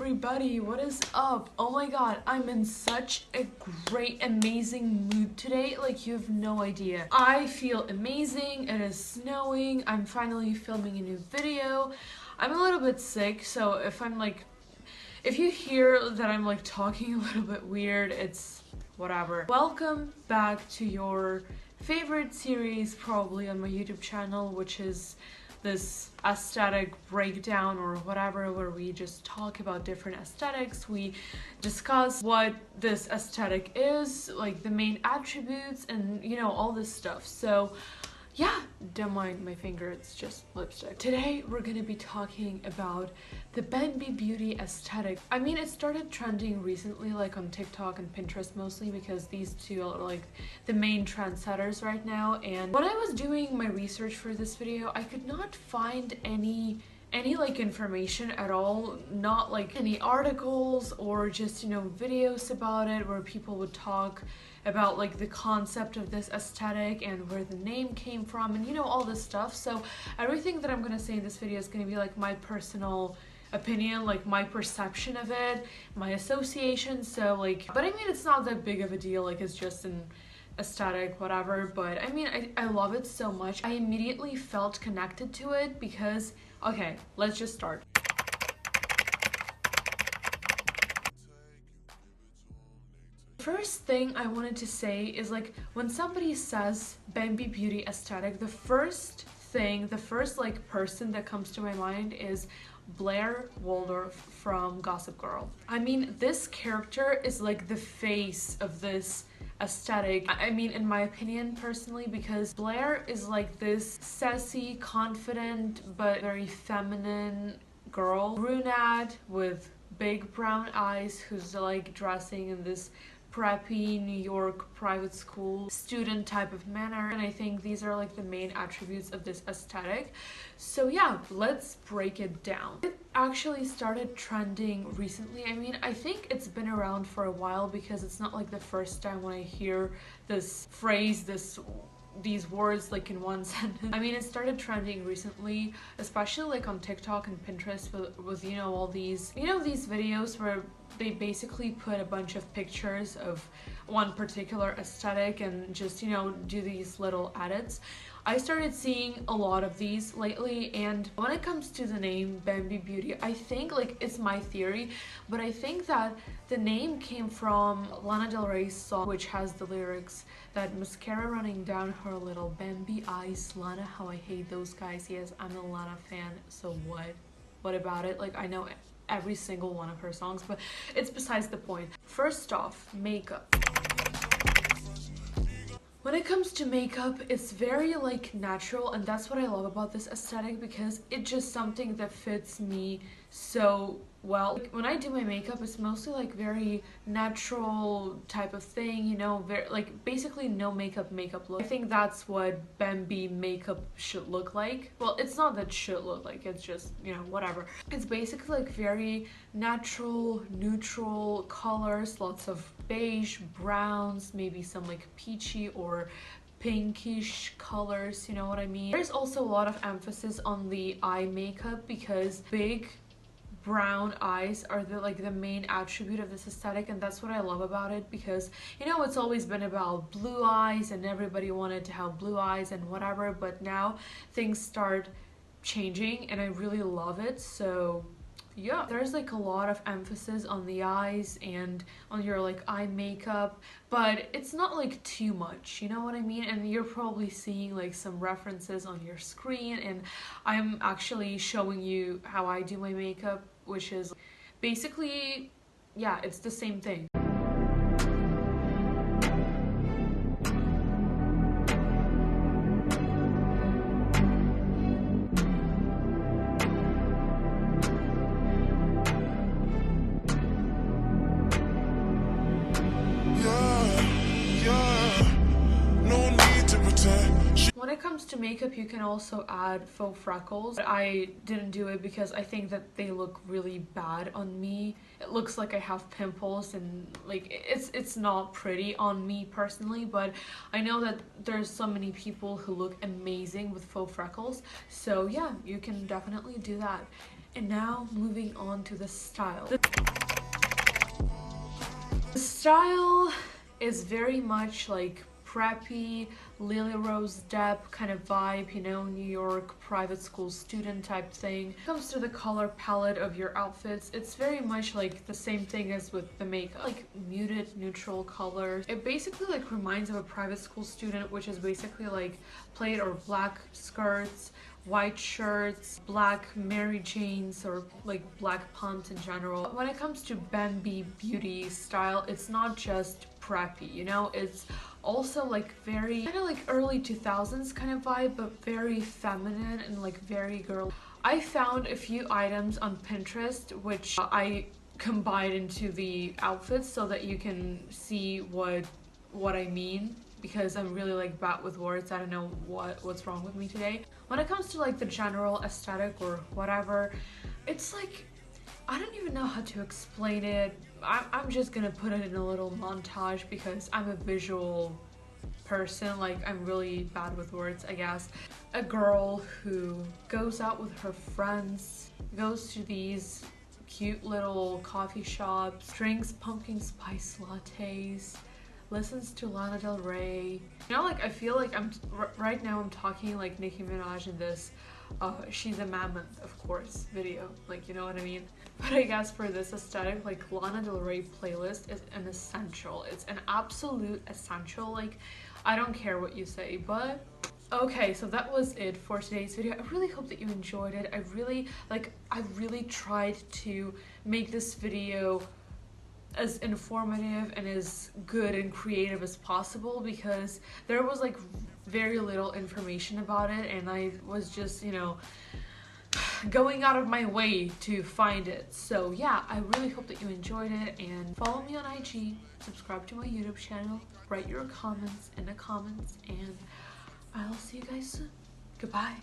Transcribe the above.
everybody, what is up? Oh my god, I'm in such a great, amazing mood today, like you have no idea. I feel amazing, it is snowing, I'm finally filming a new video. I'm a little bit sick, so if you hear that I'm like talking a little bit weird, it's whatever. Welcome back to your favorite series probably on my YouTube channel, which is this aesthetic breakdown or whatever, where we just talk about different aesthetics. We discuss what this aesthetic is, like the main attributes, and you know, all this stuff. So yeah, don't mind my finger, it's just lipstick. Today we're gonna be talking about the Bambi beauty aesthetic. I mean, it started trending recently, like on TikTok and Pinterest mostly, because these two are like the main trendsetters right now. And when I was doing my research for this video, I could not find any like information at all, not like any articles or just, you know, videos about it where people would talk about like the concept of this aesthetic and where the name came from and, you know, all this stuff. So everything that I'm gonna say in this video is gonna be like my personal opinion, like my perception of it, my association. So like, but I mean, it's not that big of a deal, like it's just an aesthetic, whatever. But I mean, I love it so much. I immediately felt connected to it because, okay, let's just start. First thing I wanted to say is, like, when somebody says Bambi beauty aesthetic, the first like person that comes to my mind is Blair Waldorf from Gossip Girl. I mean, this character is like the face of this aesthetic, I mean, in my opinion personally, because Blair is like this sassy, confident, but very feminine girl, brunette with big brown eyes, who's like dressing in this preppy New York private school student type of manner. And I think these are like the main attributes of this aesthetic. So yeah, let's break it down. It actually started trending recently. I mean, I think it's been around for a while, because it's not like the first time when I hear this phrase, these words like in one sentence. I mean, it started trending recently, especially like on TikTok and Pinterest with you know, all these, you know, these videos where they basically put a bunch of pictures of one particular aesthetic and just, you know, do these little edits. I started seeing a lot of these lately, and when it comes to the name Bambi Beauty, I think, like, it's my theory, but I think that the name came from Lana Del Rey's song, which has the lyrics that mascara running down her little Bambi eyes. Lana, how I hate those guys. Yes, I'm a Lana fan, so what about it? Like, I know every single one of her songs, but it's besides the point. First off, makeup. When it comes to makeup, it's very like natural, and that's what I love about this aesthetic, because it's just something that fits me so well. Like, when I do my makeup, it's mostly like very natural type of thing, you know, very like basically no makeup look. I think that's what Bambi makeup should look like. Well, it's not that should look like, it's just, you know, whatever. It's basically like very natural, neutral colors, lots of beige, browns, maybe some like peachy or pinkish colors, you know what I mean? There's also a lot of emphasis on the eye makeup, because big brown eyes are the main attribute of this aesthetic, and that's what I love about it, because, you know, it's always been about blue eyes and everybody wanted to have blue eyes and whatever, but now things start changing and I really love it. So yeah, there's like a lot of emphasis on the eyes and on your like eye makeup, but it's not like too much, you know what I mean? And you're probably seeing like some references on your screen, and I'm actually showing you how I do my makeup, which is basically, yeah, it's the same thing. When it comes to makeup, you can also add faux freckles. I didn't do it because I think that they look really bad on me. It looks like I have pimples, and like it's not pretty on me personally, but I know that there's so many people who look amazing with faux freckles. So yeah, you can definitely do that. And now moving on to the style. The style is very much like preppy, Lily Rose Depp kind of vibe, you know, New York private school student type thing. When it comes to the color palette of your outfits, it's very much like the same thing as with the makeup, like muted neutral colors. It basically like reminds of a private school student, which is basically like plaid or black skirts, white shirts, black Mary Janes, or like black pumps in general. When it comes to Bambi beauty style, it's not just preppy, you know, it's also like very kind of like early 2000s kind of vibe, but very feminine and like very girl. I found a few items on Pinterest which I combined into the outfits so that you can see what I mean, because I'm really like bad with words. I don't know what's wrong with me today. When it comes to like the general aesthetic or whatever, it's like I don't even know how to explain it. I'm just gonna put it in a little montage because I'm a visual person. Like, I'm really bad with words, I guess. A girl who goes out with her friends, goes to these cute little coffee shops, drinks pumpkin spice lattes, listens to Lana Del Rey. You know, like, I feel like right now I'm talking like Nicki Minaj in this She's a Mammoth, of course, video. Like, you know what I mean? But I guess for this aesthetic, like, Lana Del Rey playlist is an essential. It's an absolute essential. Like, I don't care what you say, but okay, so that was it for today's video. I really hope that you enjoyed it. I really tried to make this video as informative and as good and creative as possible, because there was like very little information about it, and I was just, you know, going out of my way to find it. So yeah, I really hope that you enjoyed it, and follow me on IG, subscribe to my YouTube channel, write your comments in the comments, and I'll see you guys soon. Goodbye.